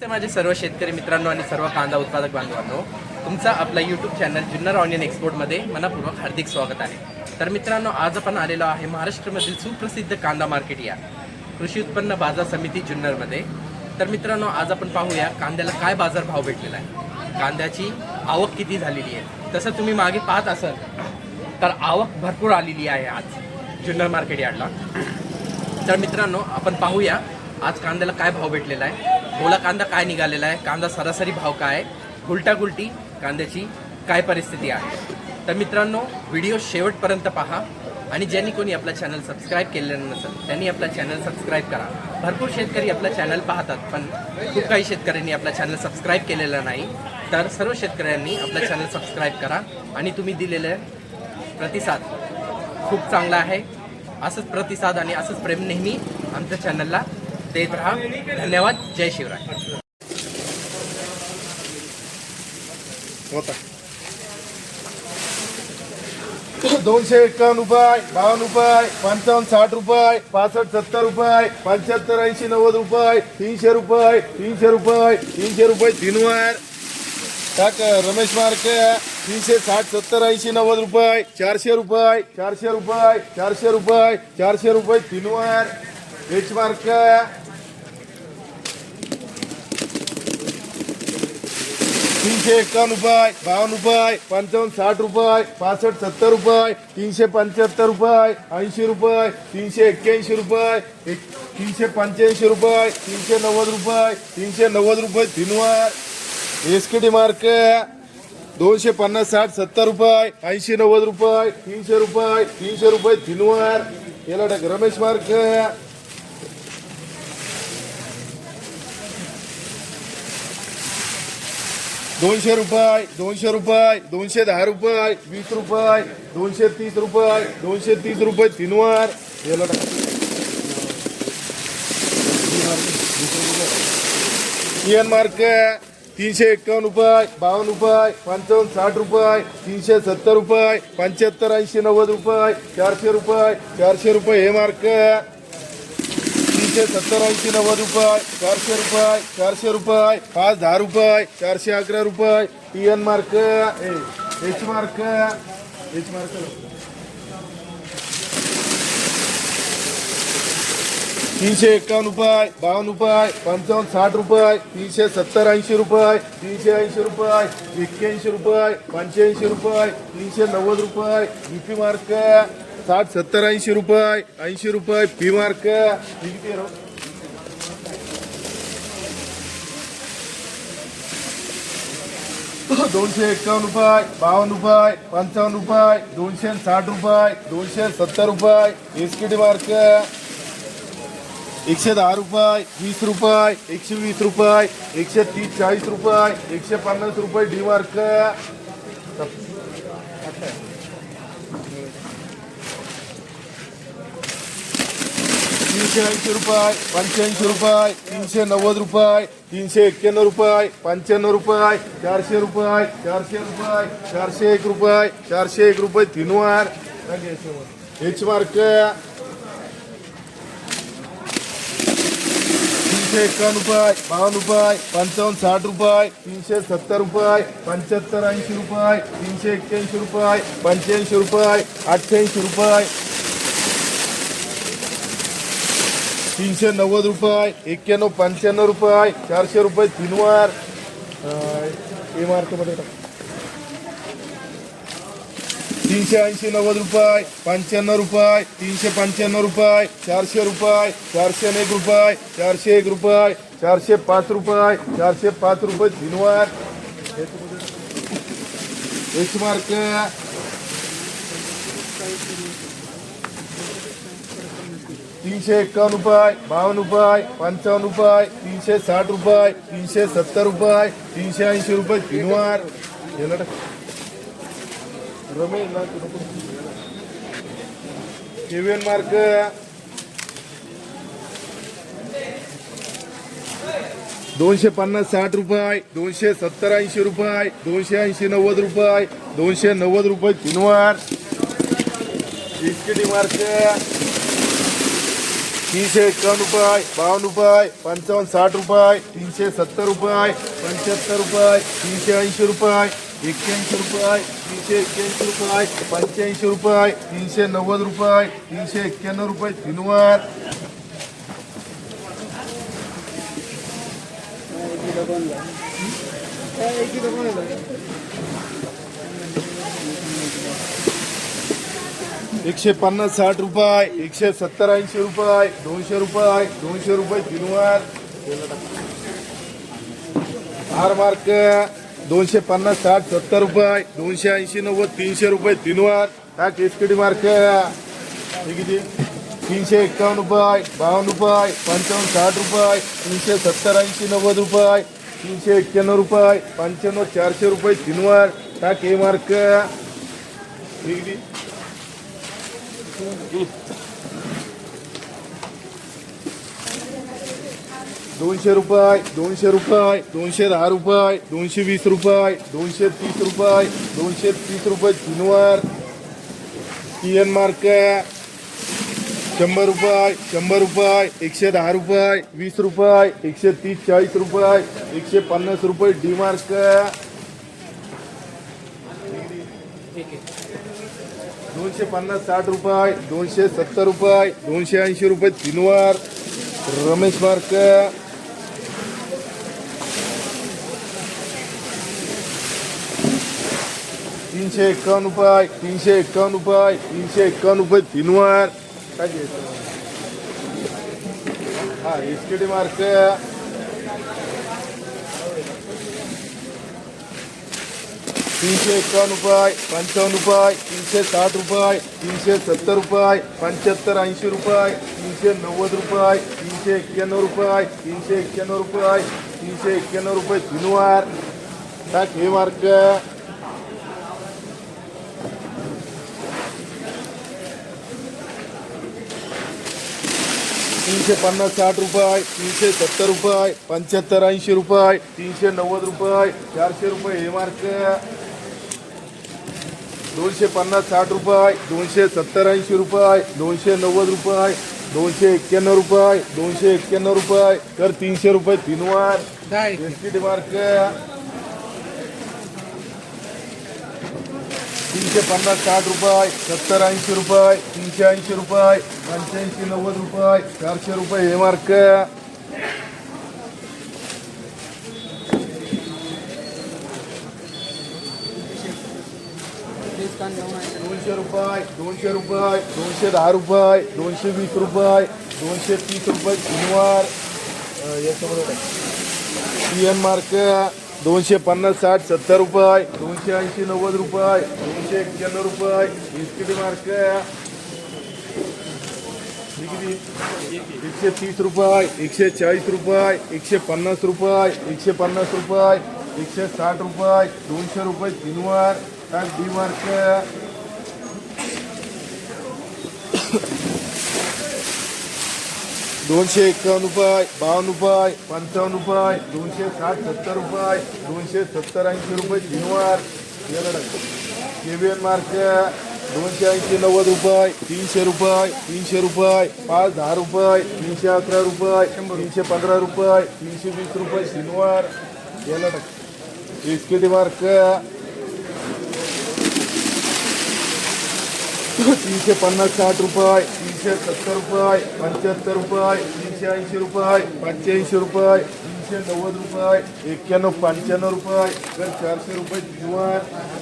माझे सर्व शेतकरी मित्रांनो आणि सर्व कांदा उत्पादक बांधवांनो, तुमचा आपला यूट्यूब चॅनल जुन्नर ऑनियन एक्सपोर्टमध्ये मनपूर्वक हार्दिक स्वागत आहे. तर मित्रांनो, आज आपण आलेलो आहे महाराष्ट्रामधील सुप्रसिद्ध कांदा मार्केट या कृषी उत्पन्न बाजार समिती जुन्नरमध्ये. तर मित्रांनो, आज आपण पाहूया कांद्याला काय बाजारभाव भेटलेला आहे, कांद्याची आवक किती झालेली आहे. तसं तुम्ही मागे पाहत असाल तर आवक भरपूर आलेली आहे आज जुन्नर मार्केट यार्डला. तर मित्रांनो, आपण पाहूया आज कांद्याला काय भाव भेटलेला आहे, ओला कांदा काय निघालेला आहे, कांदा सरासरी भाव काय, गुलटी कांद्याची काय परिस्थिती आहे. तर मित्रांनो, व्हिडिओ शेवटपर्यंत पहा आणि ज्यांनी कोणी आपला चॅनल सबस्क्राईब केलेलं नसेल त्यांनी आपला चॅनल सबस्क्राईब करा. भरपूर शेतकरी आपला चॅनल पाहतात, पण खूप काही शेतकऱ्यांनी आपला चॅनल सबस्क्राईब केलेला नाही. तर सर्व शेतकऱ्यांनी आपला चॅनल सबस्क्राईब करा आणि तुम्ही दिलेले प्रतिसाद खूप चांगला आहे. असंच प्रतिसाद आणि असंच प्रेम नेहमी आमच्या चॅनलला देत राहा. धन्यवाद. जय शिवराय. होता 251 रुपये, 52 रुपये, 55 60 रुपये, 65 70 रुपये, 75 80 90 रुपये, 300 रुपये, 300 रुपये, 300 रुपये तीनवर टाक. रमेश मार्के 360 70 80 90 रुपये, 400 रुपये, 400 रुपये, 400 रुपये, 400 रुपये तीनवर. एच मार्क 351 रुपये, 52 रुपये, 55 60 रुपये, 65 70 रुपये, 375 रुपये, 80 रुपये, 381 रुपये, 385 रुपये, 390 रुपये, 390 रुपये तीनवर. एसकेटी मार्क 250 60 70 रुपये, 80 90 रुपये, 300 रुपये, 300 रुपये तीनवर. याला टाक. रमेश मार्क 200 रुपये, 200 रुपये, 210 रुपये, 20 रुपये, 230 रुपये, 230 रुपये तीनवर. याला टाक. इयन मार्क 351 रुपये, 52 रुपये, 55 60 रुपये, 370 रुपये, 75 80 90 रुपये, 400 रुपये, 400 रुपये. हे मार्क 370 80 90 रुपये, 400 रुपये, 400 रुपये, 5 10 रुपये, 411 रुपये. टीएन मार्क एच मार्क 351 रुपये, 52 रुपये, 55 60 रुपये, 370 80 रुपये, 380 रुपये, 81 रुपये, 85 रुपये, 390 रुपये. बीपी मार्क 60 70 80 रुपये, 80 रुपये. पी मार्क 251 रुपये, 52 रुपये, 55 रुपये, 260 रुपये, 270 रुपये. एसकेटी मार्क 110 रुपये, 20 रुपये, 120 रुपये, 130 40 रुपये, 150 रुपये. डी मार्क 380 रुपये, 85 रुपये, 390 रुपये, 391 रुपये, 95 रुपये, 400 रुपये, 400 रुपये, 401 रुपये, 401 रुपये तीनवर. एच मार्क 351 रुपये, 52 रुपये, 55 60 रुपये, 370 रुपये, 75 80 रुपये, 381 रुपये, 85 रुपये, 88 रुपये, 390 रुपये, 91 95 रुपये, 400 रुपये तीनवर. ए मार्क मध्ये 380 90 रुपये, 95 रुपये, 395 रुपये, 400 रुपये, 401 रुपये, 401 रुपये, 405 रुपये, 405 रुपये तीनवर. एच मार्क 351 रुपये, 52 रुपये, 55 रुपये, 360 रुपये, 370 रुपये, 380 रुपये तीनवर. रमेश केवीएन मार्क 250 60 रुपये, 270 80 रुपये, 280 90 रुपये, 290 रुपये तीनवर. एसकेटी मार्क 351 रुपये, 52 रुपये, 55, 60 रुपये, 370 रुपये, 75 रुपये, 380 रुपये, 81 रुपये, 381 रुपये, 85 रुपये, 390 रुपये, 391 रुपये, 3 वर. एकशे 50, 60 रुपये, 170, 80 रुपये, 200 रुपये, 200 रुपये, 3 वर. आर मार्क 250, 60, 70 रुपये, 280, 90, 300 रुपये, 3 वर. टाक एसकेडी मार्क हे किती 351 रुपये, 52 रुपये, 55, 60 रुपये, 370, 80, 90 रुपये, 391 रुपये, 95, 400 रुपये, 3 वर. टाक हे मार्क हे किती 200 रुपये, 200 रुपये, 210 रुपये, 220 रुपये, 230 रुपये, 230 रुपये, 3 वर. TN मार्क 100 रुपये, 100 रुपये, 110 रुपये, 20 रुपये, 130, 40 रुपये, 150 रुपये. डी मार्क 250, 60 रुपये, 270 रुपये, 280 रुपये, 3 वर. रमेश मार्क 351 रुपये, 351 रुपये, 351 रुपये, 3 वर. काय घ्यायचं हा एसकेडी मार्क 351 रुपये, 55 रुपये, 360 रुपये, 370 रुपये, 75, 80 रुपये, 390 रुपये, 391 रुपये, 391 रुपये, 391 रुपये, 3 वर. टाक हे मार्क 350, 60 रुपये, 370 रुपये, 75, 80 रुपये, 390 रुपये, 400 रुपये. हे मार्क 250, 60 रुपये, 270, 80 रुपये, 290 रुपये, 291 रुपये, 291 रुपये. कर 300 रुपये, 3 वर. एसटीडी मार्क 350, 60 रुपये, 70, 80 रुपये, 380 रुपये, 85, 90 रुपये, 400 रुपये. हे मार्क 200 रुपये, 200 रुपये, 210 रुपये, 220 रुपये, 230 रुपये, 3 वर. TN मार्क 250, 60, 70 रुपये, 280, 90 रुपये, 291 रुपये. एसकेडी मार्क 130 रुपये, 140 रुपये, 150 रुपये, 150 रुपये, 160 रुपये, 200 रुपये, 3 वर. टाक डी मार्क 251 रुपये, 52 रुपये, 55 रुपये, 260, 70 रुपये, 270, 80 रुपये, 3 वर. केबीएन मार्क 280, 90 रुपये, 300 रुपये, 300 रुपये, 5, 10 रुपये, 311 रुपये, 315 रुपये, 320 रुपये, 3 वर. एसकेडी मार्क 350, 60 रुपये, 370 रुपये, 75 रुपये, 380 रुपये, 85 रुपये, 390 रुपये, 91, 95 रुपये. 400 रुपये, 3 वर.